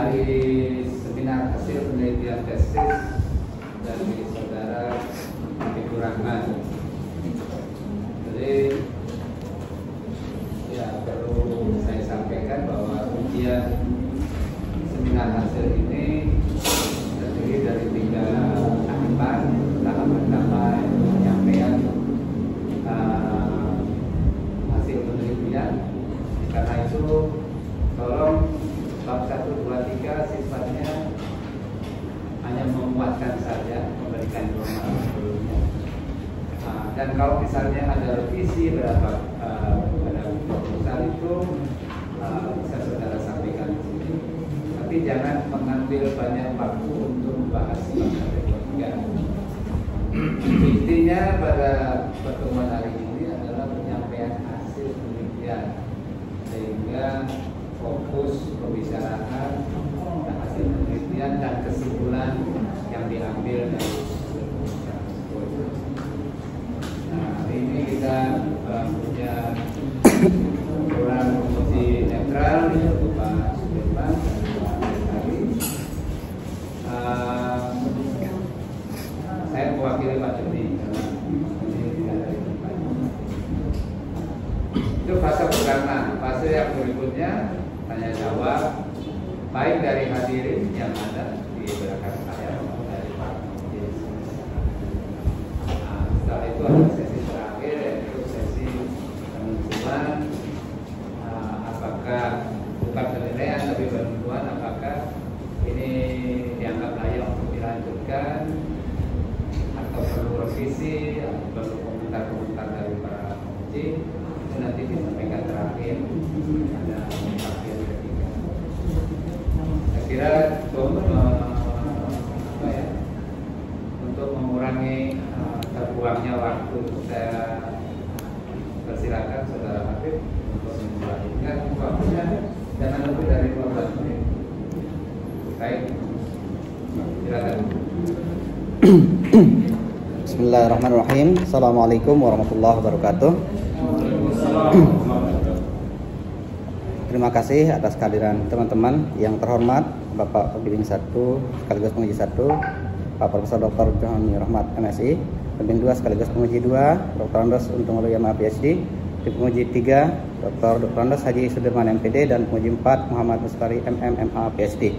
dari seminar hasil penelitian tesis dari saudara Habibur Rahman. Jadi ya perlu saya sampaikan bahwa ujian seminar hasil ini terdiri dari 3 tahapan. Tahap pertama penyampaian hasil penelitian. Karena itu tolong bab 1, 2, 3 sifatnya hanya menguatkan saja, memberikan informasi sebelumnya. Dan kalau misalnya ada revisi pada proposal itu bisa saudara sampaikan di sini. Tapi jangan mengambil banyak waktu untuk membahas bab 1, 2, 3. Intinya pada pertemuan hari ini adalah penyampaian hasil penelitian, sehingga fokus pembicaraan dan hasil penelitian dan kesimpulan yang diambil dari penelitian tersebut. Nah, hari ini kita punya program uji netral yaitu Pak Sudirman dan Pak Ari. Saya mewakili Pak Joni karena ini tidak dari tempat. Itu fase pertama. Fase yang berikutnya tanya jawab, baik dari hadirin yang ada di belakang saya maupun dari Pak Joni. Setelah itu ada sesi terakhir, yaitu sesi penentuan apakah bukan penilaian tapi penentuan apakah ini dianggap layak untuk dilanjutkan atau perlu revisi atau perlu komentar-komentar dari para penguji. Itu nanti disampaikan terakhir ada bagian ketiga. Saya kira untuk mengurangi terbuangnya waktu, saya persilakan saudara Habib untuk membagikan waktunya jangan lebih dari 12 menit. Baik, silakan. Bismillahirrahmanirrahim. Assalamualaikum warahmatullahi wabarakatuh. Terima kasih atas kehadiran teman-teman yang terhormat, Bapak Pembimbing 1 sekaligus penguji 1, Pak Profesor Dr. Joni Rahmat MSI, Pembimbing 2 sekaligus penguji 2, Dr. Andos Untung Uluyama PhD, di penguji 3 Dr. Andos Haji Sudirman MPD, dan penguji 4 Muhammad Musfari MMA PhD.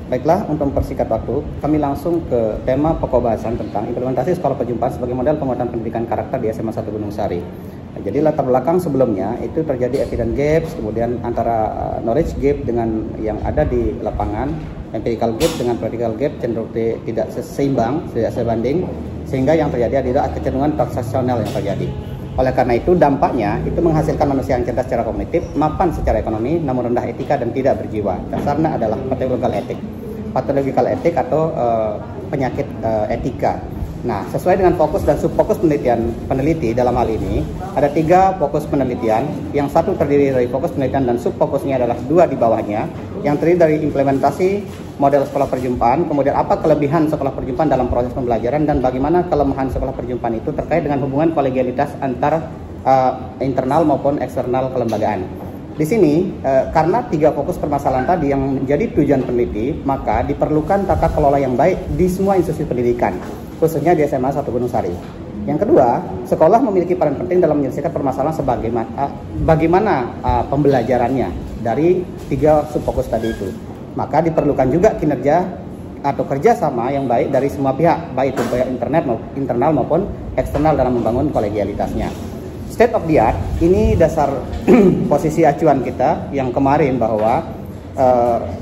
Baiklah, untuk mempersingkat waktu, kami langsung ke tema pokok bahasan tentang implementasi sekolah perjumpaan sebagai model penguatan pendidikan karakter di SMA 1 Gunung Sari. Nah, jadi latar belakang sebelumnya itu terjadi evidence gaps, kemudian antara knowledge gap dengan yang ada di lapangan, empirical gap dengan practical gap cenderung tidak seimbang, tidak sebanding, sehingga yang terjadi adalah kecenderungan transaksional yang terjadi. Oleh karena itu dampaknya itu menghasilkan manusia yang cerdas secara kognitif, mapan secara ekonomi, namun rendah etika dan tidak berjiwa. Dasarnya adalah pathological etik atau penyakit etika. Nah, sesuai dengan fokus dan subfokus peneliti dalam hal ini, ada 3 fokus penelitian. Yang satu terdiri dari fokus penelitian dan subfokusnya adalah 2 di bawahnya, yang terdiri dari implementasi model sekolah perjumpaan, kemudian apa kelebihan sekolah perjumpaan dalam proses pembelajaran, dan bagaimana kelemahan sekolah perjumpaan itu terkait dengan hubungan kolegialitas antar internal maupun eksternal kelembagaan. Di sini, karena 3 fokus permasalahan tadi yang menjadi tujuan peneliti, maka diperlukan tata kelola yang baik di semua institusi pendidikan, khususnya di SMA 1 Gunung Sari. Yang kedua, sekolah memiliki peran penting dalam menyelesaikan permasalahan bagaimana pembelajarannya dari 3 subfokus tadi itu. Maka diperlukan juga kinerja atau kerjasama yang baik dari semua pihak, baik itu internal maupun eksternal dalam membangun kolegialitasnya. State of the art, ini dasar posisi acuan kita yang kemarin bahwa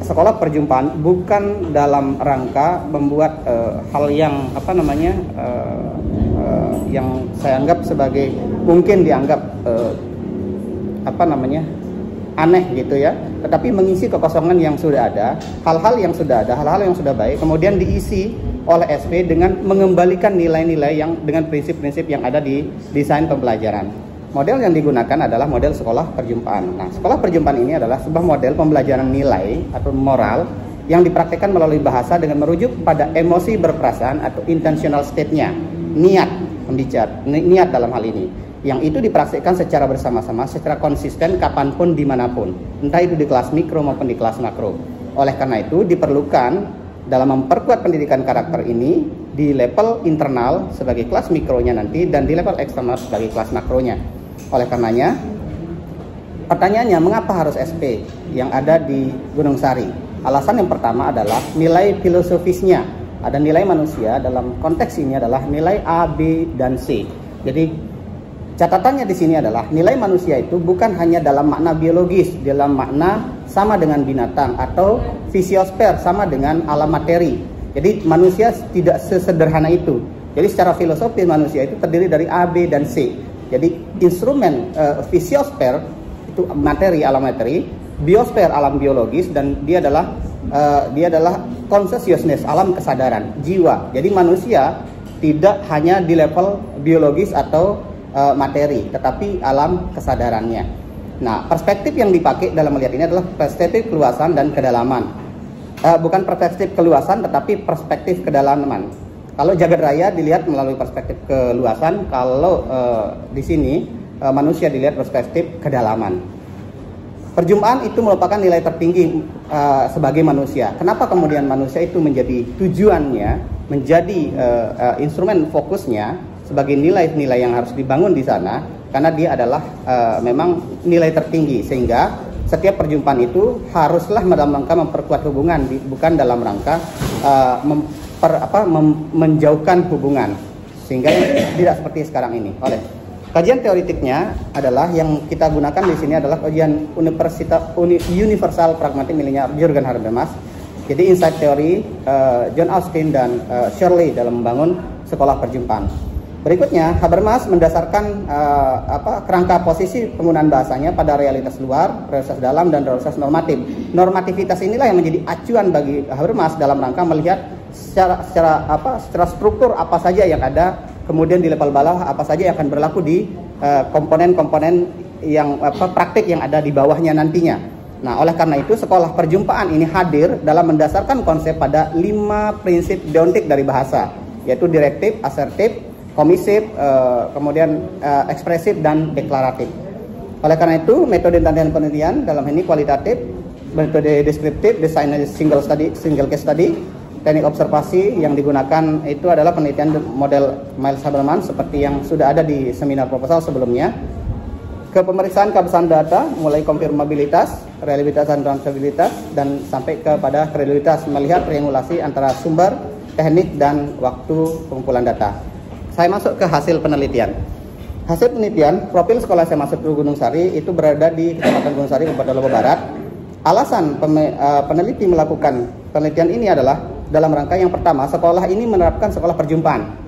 sekolah perjumpaan bukan dalam rangka membuat hal yang yang saya anggap sebagai mungkin dianggap aneh gitu ya, tetapi mengisi kekosongan yang sudah ada, hal-hal yang sudah ada, hal-hal yang sudah baik, kemudian diisi oleh SP dengan mengembalikan nilai-nilai yang dengan prinsip-prinsip yang ada di desain pembelajaran. Model yang digunakan adalah model sekolah perjumpaan. Nah, sekolah perjumpaan ini adalah sebuah model pembelajaran nilai atau moral yang dipraktikkan melalui bahasa dengan merujuk pada emosi berperasaan atau intentional state-nya, niat dalam hal ini, yang itu dipraktikkan secara bersama-sama, secara konsisten kapanpun, dimanapun, entah itu di kelas mikro maupun di kelas makro. Oleh karena itu diperlukan dalam memperkuat pendidikan karakter ini di level internal sebagai kelas mikronya nanti dan di level eksternal sebagai kelas makronya. Oleh karenanya, pertanyaannya mengapa harus SP yang ada di Gunung Sari? Alasan yang pertama adalah nilai filosofisnya. Ada nilai manusia dalam konteks ini adalah nilai A, B, dan C. Jadi catatannya di sini adalah nilai manusia itu bukan hanya dalam makna biologis, dalam makna sama dengan binatang atau fisiosfer sama dengan alam materi. Jadi manusia tidak sesederhana itu. Jadi secara filosofi manusia itu terdiri dari A, B, dan C. Jadi instrumen fisiosfer itu materi, alam materi, biosfer alam biologis, dan dia adalah consciousness, alam kesadaran, jiwa. Jadi manusia tidak hanya di level biologis atau materi, tetapi alam kesadarannya. Nah, perspektif yang dipakai dalam melihat ini adalah perspektif keluasan dan kedalaman. Bukan perspektif keluasan, tetapi perspektif kedalaman. Kalau jagat raya dilihat melalui perspektif keluasan, kalau di sini manusia dilihat perspektif kedalaman. Perjumpaan itu merupakan nilai tertinggi sebagai manusia. Kenapa kemudian manusia itu menjadi tujuannya, menjadi instrumen fokusnya sebagai nilai-nilai yang harus dibangun di sana? Karena dia adalah memang nilai tertinggi, sehingga setiap perjumpaan itu haruslah dalam rangka memperkuat hubungan, bukan dalam rangka menjauhkan hubungan, sehingga tidak seperti sekarang ini. Oleh kajian teoritiknya adalah yang kita gunakan di sini adalah kajian universal pragmatik miliknya Jürgen Habermas. Jadi insight teori John Austin dan Shirley dalam membangun sekolah perjumpaan. Berikutnya, Habermas mendasarkan kerangka posisi penggunaan bahasanya pada realitas luar, realitas dalam, dan realitas normatif. Normativitas inilah yang menjadi acuan bagi Habermas dalam rangka melihat secara struktur apa saja yang ada, kemudian di level bawah apa saja yang akan berlaku di komponen-komponen yang praktik yang ada di bawahnya nantinya. Nah, oleh karena itu sekolah perjumpaan ini hadir dalam mendasarkan konsep pada 5 prinsip deontik dari bahasa, yaitu direktif, asertif, komisif, kemudian ekspresif, dan deklaratif. Oleh karena itu, metode dan penelitian dalam ini kualitatif, metode deskriptif, desain single case study, teknik observasi yang digunakan itu adalah penelitian model Miles Habermas seperti yang sudah ada di seminar proposal sebelumnya. Ke pemeriksaan keabsahan data, mulai konfirmabilitas, reliabilitas dan transferabilitas, dan sampai kepada kredibilitas, melihat triangulasi antara sumber, teknik, dan waktu pengumpulan data. Saya masuk ke hasil penelitian. Hasil penelitian, profil sekolah saya masuk ke Gunung Sari itu berada di Kecamatan Gunung Sari, Kabupaten Lombok Barat. Alasan peneliti melakukan penelitian ini adalah dalam rangka yang pertama, sekolah ini menerapkan sekolah perjumpaan.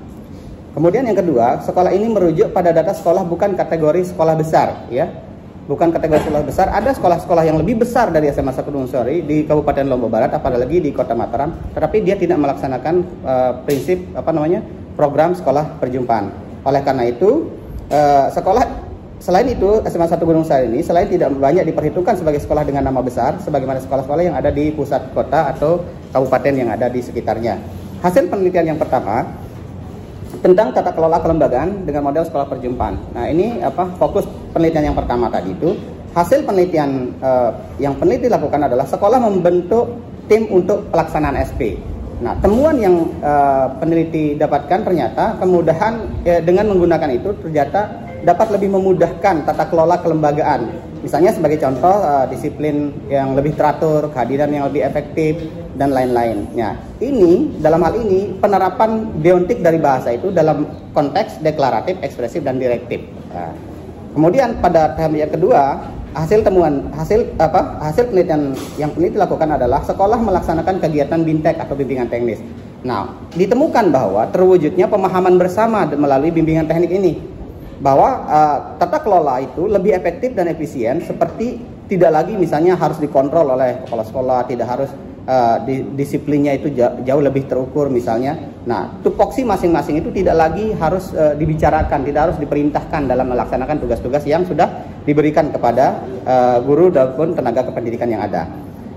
Kemudian yang kedua, sekolah ini merujuk pada data sekolah bukan kategori sekolah besar, ya. Bukan kategori sekolah besar, ada sekolah-sekolah yang lebih besar dari SMA 1 Gunung Sari di Kabupaten Lombok Barat, apalagi di Kota Mataram, tetapi dia tidak melaksanakan prinsip program sekolah perjumpaan. Oleh karena itu, selain itu SMA 1 Gunung Sari ini selain tidak banyak diperhitungkan sebagai sekolah dengan nama besar, sebagaimana sekolah-sekolah yang ada di pusat kota atau kabupaten yang ada di sekitarnya. Hasil penelitian yang pertama tentang tata kelola kelembagaan dengan model sekolah perjumpaan. Nah, ini fokus penelitian yang pertama tadi itu. Hasil penelitian yang peneliti lakukan adalah sekolah membentuk tim untuk pelaksanaan SP. Nah, temuan yang peneliti dapatkan ternyata kemudahan dengan menggunakan itu ternyata dapat lebih memudahkan tata kelola kelembagaan. Misalnya sebagai contoh disiplin yang lebih teratur, kehadiran yang lebih efektif, dan lain-lain. Nah, ini dalam hal ini penerapan deontik dari bahasa itu dalam konteks deklaratif, ekspresif, dan direktif. Nah, kemudian pada tahap yang kedua, hasil penelitian yang peneliti lakukan adalah sekolah melaksanakan kegiatan bintek atau bimbingan teknis. Nah, ditemukan bahwa terwujudnya pemahaman bersama melalui bimbingan teknik ini, bahwa tata kelola itu lebih efektif dan efisien, seperti tidak lagi misalnya harus dikontrol oleh kepala sekolah, tidak harus disiplinnya itu jauh lebih terukur misalnya. Nah, tupoksi masing-masing itu tidak lagi harus dibicarakan, tidak harus diperintahkan dalam melaksanakan tugas-tugas yang sudah diberikan kepada guru maupun tenaga kependidikan yang ada.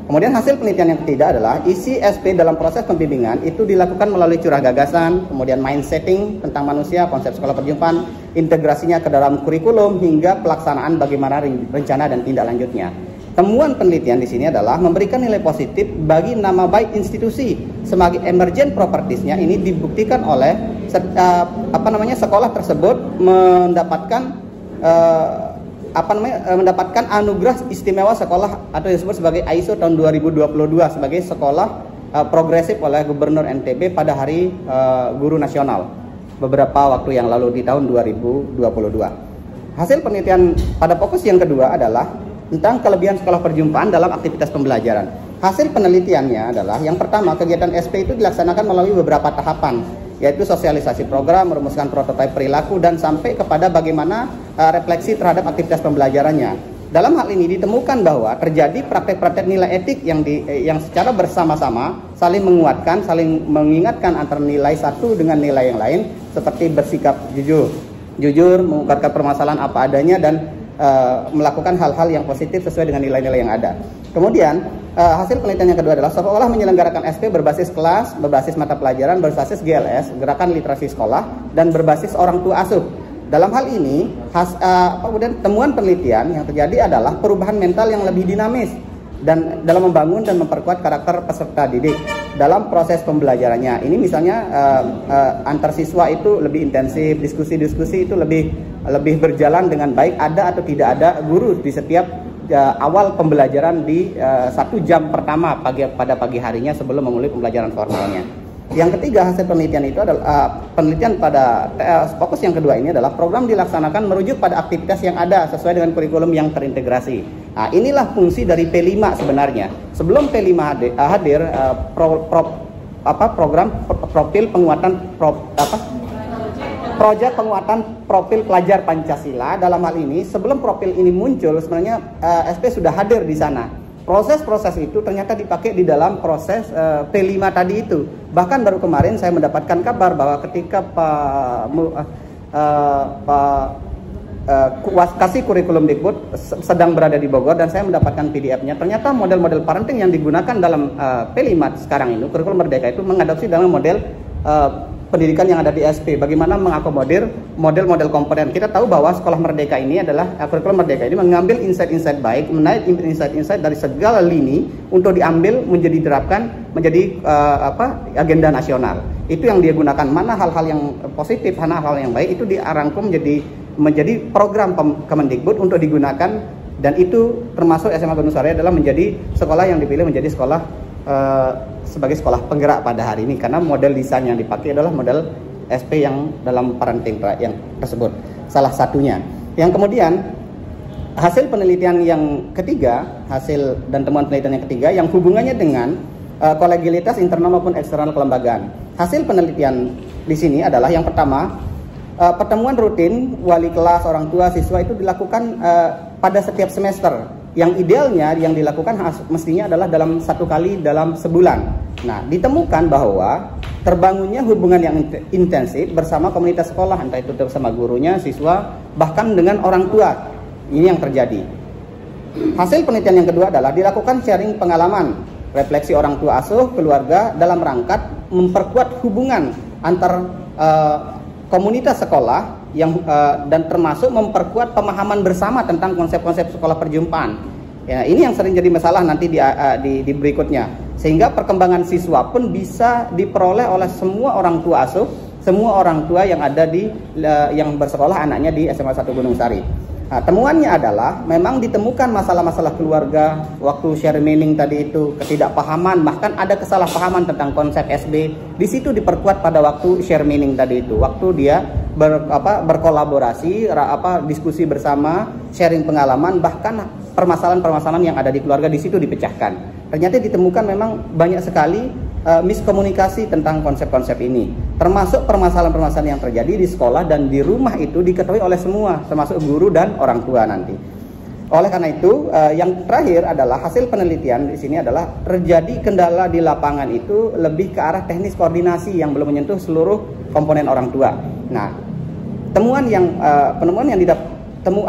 Kemudian hasil penelitian yang ketiga adalah isi SP dalam proses pembimbingan itu dilakukan melalui curah gagasan, kemudian mindsetting tentang manusia, konsep sekolah perjumpaan, integrasinya ke dalam kurikulum, hingga pelaksanaan bagaimana rencana dan tindak lanjutnya. temuan penelitian di sini adalah memberikan nilai positif bagi nama baik institusi sebagai emergent propertiesnya. Ini dibuktikan oleh sekolah tersebut mendapatkan mendapatkan anugerah istimewa sekolah atau disebut sebagai ISO tahun 2022 sebagai sekolah progresif oleh Gubernur NTB pada Hari Guru Nasional beberapa waktu yang lalu di tahun 2022. Hasil penelitian pada fokus yang kedua adalah tentang kelebihan sekolah perjumpaan dalam aktivitas pembelajaran. Hasil penelitiannya adalah yang pertama, kegiatan SP itu dilaksanakan melalui beberapa tahapan, yaitu sosialisasi program, merumuskan prototipe perilaku, dan sampai kepada bagaimana refleksi terhadap aktivitas pembelajarannya. Dalam hal ini ditemukan bahwa terjadi praktek-praktek nilai etik yang secara bersama-sama saling menguatkan, saling mengingatkan antara nilai satu dengan nilai yang lain, seperti bersikap jujur, mengungkapkan permasalahan apa adanya, dan melakukan hal-hal yang positif sesuai dengan nilai-nilai yang ada. Kemudian hasil penelitian yang kedua adalah sekolah menyelenggarakan SP berbasis kelas, berbasis mata pelajaran, berbasis GLS, gerakan literasi sekolah, dan berbasis orang tua asuh. Dalam hal ini, kemudian temuan penelitian yang terjadi adalah perubahan mental yang lebih dinamis dan dalam membangun dan memperkuat karakter peserta didik dalam proses pembelajarannya. Ini misalnya antar siswa itu lebih intensif, diskusi-diskusi itu lebih berjalan dengan baik, ada atau tidak ada guru di setiap awal pembelajaran di 1 jam pertama pada pagi harinya sebelum memulai pembelajaran formalnya. Yang ketiga, hasil penelitian itu adalah penelitian pada fokus yang kedua ini adalah program dilaksanakan merujuk pada aktivitas yang ada sesuai dengan kurikulum yang terintegrasi. Nah, inilah fungsi dari P5 sebenarnya. Sebelum P5 hadir, program profil penguatan proyek penguatan profil pelajar Pancasila. Dalam hal ini, sebelum profil ini muncul, sebenarnya SP sudah hadir di sana. Proses-proses itu ternyata dipakai di dalam proses P5 tadi itu. Bahkan baru kemarin saya mendapatkan kabar bahwa ketika Kasih Kurikulum Dikbud sedang berada di Bogor dan saya mendapatkan PDF-nya, ternyata model-model parenting yang digunakan dalam P5 sekarang ini, Kurikulum Merdeka itu mengadopsi dalam model pendidikan yang ada di SP, bagaimana mengakomodir model-model komponen. Kita tahu bahwa sekolah merdeka ini adalah kurikulum merdeka ini mengambil insight-insight baik, menaik insight-insight dari segala lini untuk diambil diterapkan menjadi agenda nasional. Itu yang dia gunakan, mana hal-hal yang positif, mana hal-hal yang baik itu diarangkum menjadi program Kemendikbud untuk digunakan, dan itu termasuk SMA Gunungsari adalah menjadi sekolah yang dipilih menjadi sekolah sebagai sekolah penggerak pada hari ini, karena model desain yang dipakai adalah model SP yang dalam parenting yang tersebut, salah satunya. Yang kemudian hasil penelitian yang ketiga, hasil dan temuan penelitian yang ketiga yang hubungannya dengan kolegialitas internal maupun eksternal kelembagaan. Hasil penelitian di sini adalah yang pertama, pertemuan rutin wali kelas, orang tua, siswa itu dilakukan pada setiap semester. Yang idealnya yang dilakukan mestinya adalah dalam 1 kali dalam sebulan. Nah, ditemukan bahwa terbangunnya hubungan yang intensif bersama komunitas sekolah, entah itu bersama gurunya, siswa, bahkan dengan orang tua. Ini yang terjadi. Hasil penelitian yang kedua adalah dilakukan sharing pengalaman, refleksi orang tua asuh, keluarga dalam rangka memperkuat hubungan antar komunitas sekolah dan termasuk memperkuat pemahaman bersama tentang konsep-konsep sekolah perjumpaan. Ya, ini yang sering jadi masalah nanti di berikutnya, sehingga perkembangan siswa pun bisa diperoleh oleh semua orang tua asuh, semua orang tua yang ada yang bersekolah anaknya di SMA 1 Gunungsari. Nah, temuannya adalah memang ditemukan masalah-masalah keluarga waktu share meaning tadi itu, ketidakpahaman, bahkan ada kesalahpahaman tentang konsep SB. Di situ diperkuat pada waktu share meaning tadi itu, waktu dia berkolaborasi, diskusi bersama, sharing pengalaman, bahkan permasalahan-permasalahan yang ada di keluarga di situ dipecahkan. Ternyata ditemukan memang banyak sekali miskomunikasi tentang konsep-konsep ini, termasuk permasalahan-permasalahan yang terjadi di sekolah dan di rumah itu diketahui oleh semua, termasuk guru dan orang tua nanti. Oleh karena itu, yang terakhir adalah hasil penelitian di sini adalah terjadi kendala di lapangan itu lebih ke arah teknis koordinasi yang belum menyentuh seluruh komponen orang tua. Nah,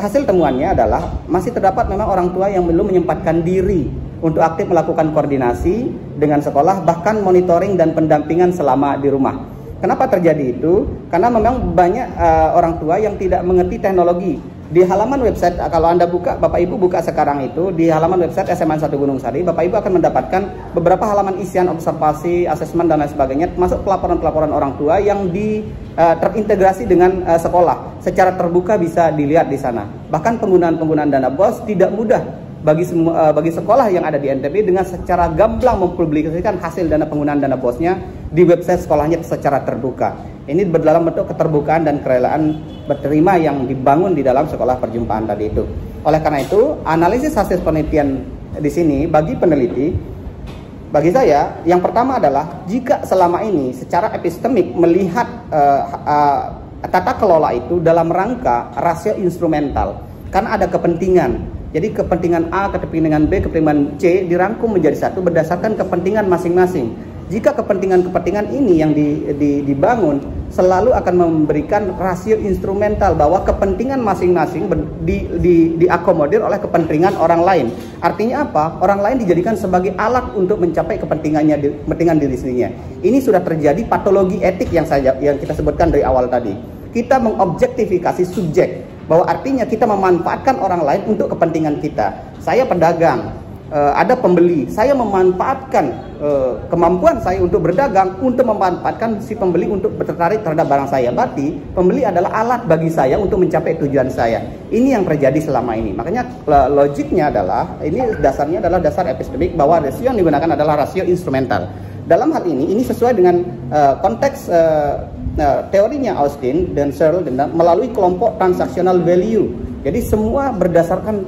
hasil temuannya adalah masih terdapat memang orang tua yang belum menyempatkan diri untuk aktif melakukan koordinasi dengan sekolah, bahkan monitoring dan pendampingan selama di rumah. Kenapa terjadi itu? Karena memang banyak orang tua yang tidak mengerti teknologi Di halaman website, kalau Anda buka, Bapak Ibu buka sekarang itu, di halaman website SMA 1 Gunung Sari, Bapak Ibu akan mendapatkan beberapa halaman isian observasi, asesmen, dan lain sebagainya, termasuk pelaporan-pelaporan orang tua yang terintegrasi dengan sekolah. Secara terbuka bisa dilihat di sana. Bahkan penggunaan dana BOS tidak mudah bagi sekolah yang ada di NTB dengan secara gamblang mempublikasikan hasil penggunaan dana BOS-nya di website sekolahnya secara terbuka. Ini dalam bentuk keterbukaan dan kerelaan berterima yang dibangun di dalam sekolah perjumpaan tadi itu. Oleh karena itu, analisis hasil penelitian di sini bagi peneliti, bagi saya, yang pertama adalah jika selama ini secara epistemik melihat tata kelola itu dalam rangka rasio instrumental, karena ada kepentingan. Jadi kepentingan A, kepentingan B, kepentingan C dirangkum menjadi satu berdasarkan kepentingan masing-masing. Jika kepentingan-kepentingan ini yang dibangun selalu akan memberikan rasio instrumental bahwa kepentingan masing-masing diakomodir oleh kepentingan orang lain. Artinya apa? Orang lain dijadikan sebagai alat untuk mencapai kepentingan diri sendirinya. Ini sudah terjadi patologi etik yang kita sebutkan dari awal tadi. Kita mengobjektifikasi subjek, bahwa artinya kita memanfaatkan orang lain untuk kepentingan kita. Saya pedagang, ada pembeli, saya memanfaatkan kemampuan saya untuk berdagang untuk memanfaatkan si pembeli untuk tertarik terhadap barang saya. Berarti pembeli adalah alat bagi saya untuk mencapai tujuan saya. Ini yang terjadi selama ini. Makanya logiknya adalah, ini dasarnya adalah dasar epistemik bahwa rasio yang digunakan adalah rasio instrumental. Dalam hal ini sesuai dengan konteks teorinya Austin dan Searle melalui kelompok transactional value. Jadi semua berdasarkan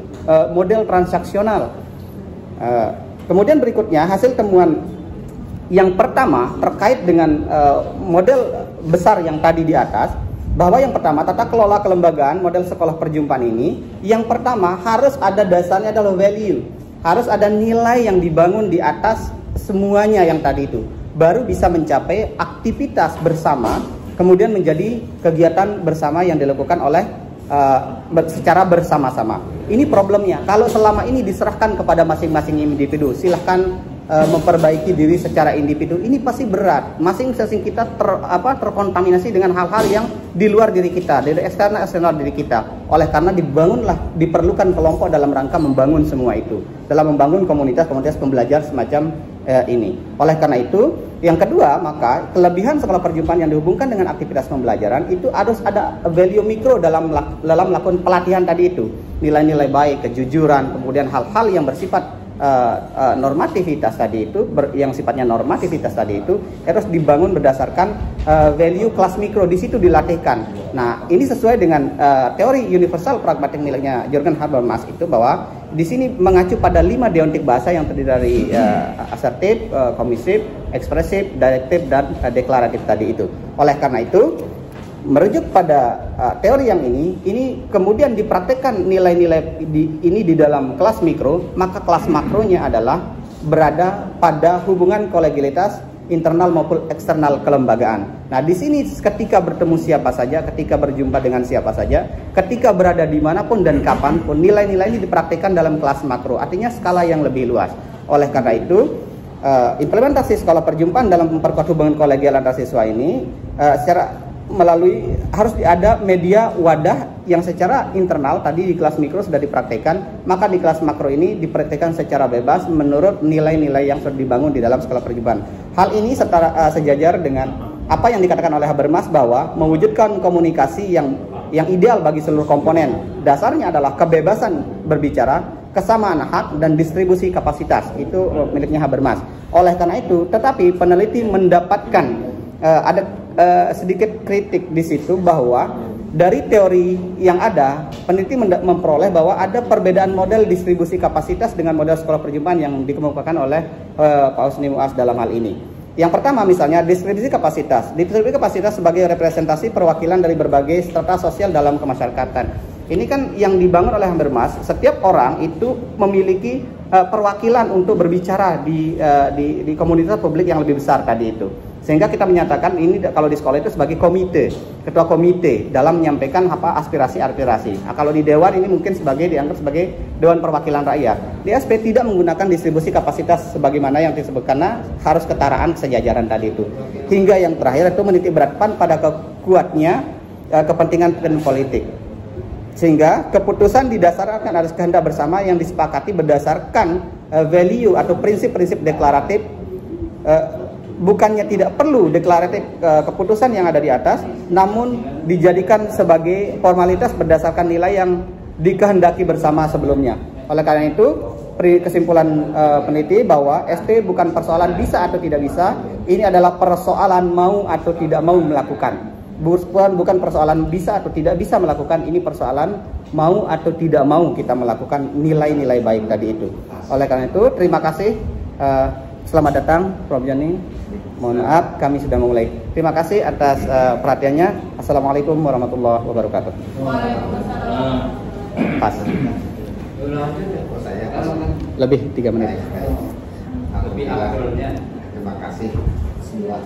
model transaksional. Kemudian berikutnya hasil temuan yang pertama terkait dengan model besar yang tadi di atas, bahwa yang pertama tata kelola kelembagaan model sekolah perjumpaan ini, yang pertama harus ada dasarnya adalah value, harus ada nilai yang dibangun di atas semuanya yang tadi itu, baru bisa mencapai aktivitas bersama, kemudian menjadi kegiatan bersama yang dilakukan oleh secara bersama-sama. Ini problemnya. Kalau selama ini diserahkan kepada masing-masing individu, silahkan memperbaiki diri secara individu, ini pasti berat. Masing-masing kita terkontaminasi dengan hal-hal yang di luar diri kita, dari eksternal diri kita. Oleh karena diperlukan kelompok dalam rangka membangun semua itu, dalam membangun komunitas pembelajar semacam ini. Oleh karena itu, yang kedua, maka kelebihan sekolah perjumpaan yang dihubungkan dengan aktivitas pembelajaran itu harus ada value mikro dalam melakukan pelatihan tadi itu. Nilai-nilai baik, kejujuran, kemudian hal-hal yang bersifat normativitas tadi itu, yang sifatnya normativitas tadi itu harus dibangun berdasarkan value kelas mikro, di situ dilatihkan. Nah, ini sesuai dengan teori universal pragmatik miliknya Jürgen Habermas itu, bahwa di sini mengacu pada 5 deontik bahasa yang terdiri dari asertif, komisif, ekspresif, direktif, dan deklaratif tadi itu. Oleh karena itu, merujuk pada teori yang ini kemudian dipraktekkan nilai-nilai ini di dalam kelas mikro, maka kelas makronya adalah berada pada hubungan kolegialitas internal maupun eksternal kelembagaan. Nah, di sini ketika bertemu siapa saja, ketika berjumpa dengan siapa saja, ketika berada dimanapun dan kapanpun, nilai-nilai ini dipraktekkan dalam kelas makro, artinya skala yang lebih luas. Oleh karena itu, implementasi sekolah perjumpaan dalam memperkuat hubungan kolegial antar siswa ini melalui harus ada media wadah yang secara internal tadi di kelas mikro sudah dipraktekkan, maka di kelas makro ini dipraktekkan secara bebas menurut nilai-nilai yang sudah dibangun di dalam sekolah perjumpaan. Hal ini sejajar dengan apa yang dikatakan oleh Habermas, bahwa mewujudkan komunikasi yang ideal bagi seluruh komponen. Dasarnya adalah kebebasan berbicara, kesamaan hak, dan distribusi kapasitas. Itu miliknya Habermas. Oleh karena itu, tetapi peneliti mendapatkan ada sedikit kritik di situ, bahwa dari teori yang ada, peneliti memperoleh bahwa ada perbedaan model distribusi kapasitas dengan model sekolah perjumpaan yang dikemukakan oleh Pak Husni Muaz dalam hal ini. Yang pertama misalnya distribusi kapasitas. Distribusi kapasitas sebagai representasi perwakilan dari berbagai strata sosial dalam kemasyarakatan. Ini kan yang dibangun oleh Habermas, setiap orang itu memiliki perwakilan untuk berbicara di komunitas publik yang lebih besar tadi itu. Sehingga kita menyatakan ini kalau di sekolah itu sebagai komite, ketua komite dalam menyampaikan aspirasi-aspirasi. Nah, kalau di dewan ini mungkin dianggap sebagai dewan perwakilan rakyat. Di SP tidak menggunakan distribusi kapasitas sebagaimana yang disebut, karena harus ketaraan sejajaran tadi itu. Hingga yang terakhir itu menitik beratkan pada kuatnya kepentingan politik. Sehingga keputusan didasarkan atas kehendak bersama yang disepakati berdasarkan value atau prinsip-prinsip deklaratif. Bukannya tidak perlu deklaratif keputusan yang ada di atas, namun dijadikan sebagai formalitas berdasarkan nilai yang dikehendaki bersama sebelumnya. Oleh karena itu, kesimpulan peneliti bahwa ST bukan persoalan bisa atau tidak bisa, ini adalah persoalan mau atau tidak mau melakukan. Bukan persoalan bisa atau tidak bisa melakukan, ini persoalan mau atau tidak mau kita melakukan nilai-nilai baik tadi itu. Oleh karena itu, terima kasih. Selamat datang, Prof. Joni. Mohon maaf, kami sudah memulai. Terima kasih atas perhatiannya. Assalamualaikum warahmatullahi wabarakatuh. Waalaikumsalam. Pas. Lebih 3 menit. Lebih akurnya. Terima kasih semua.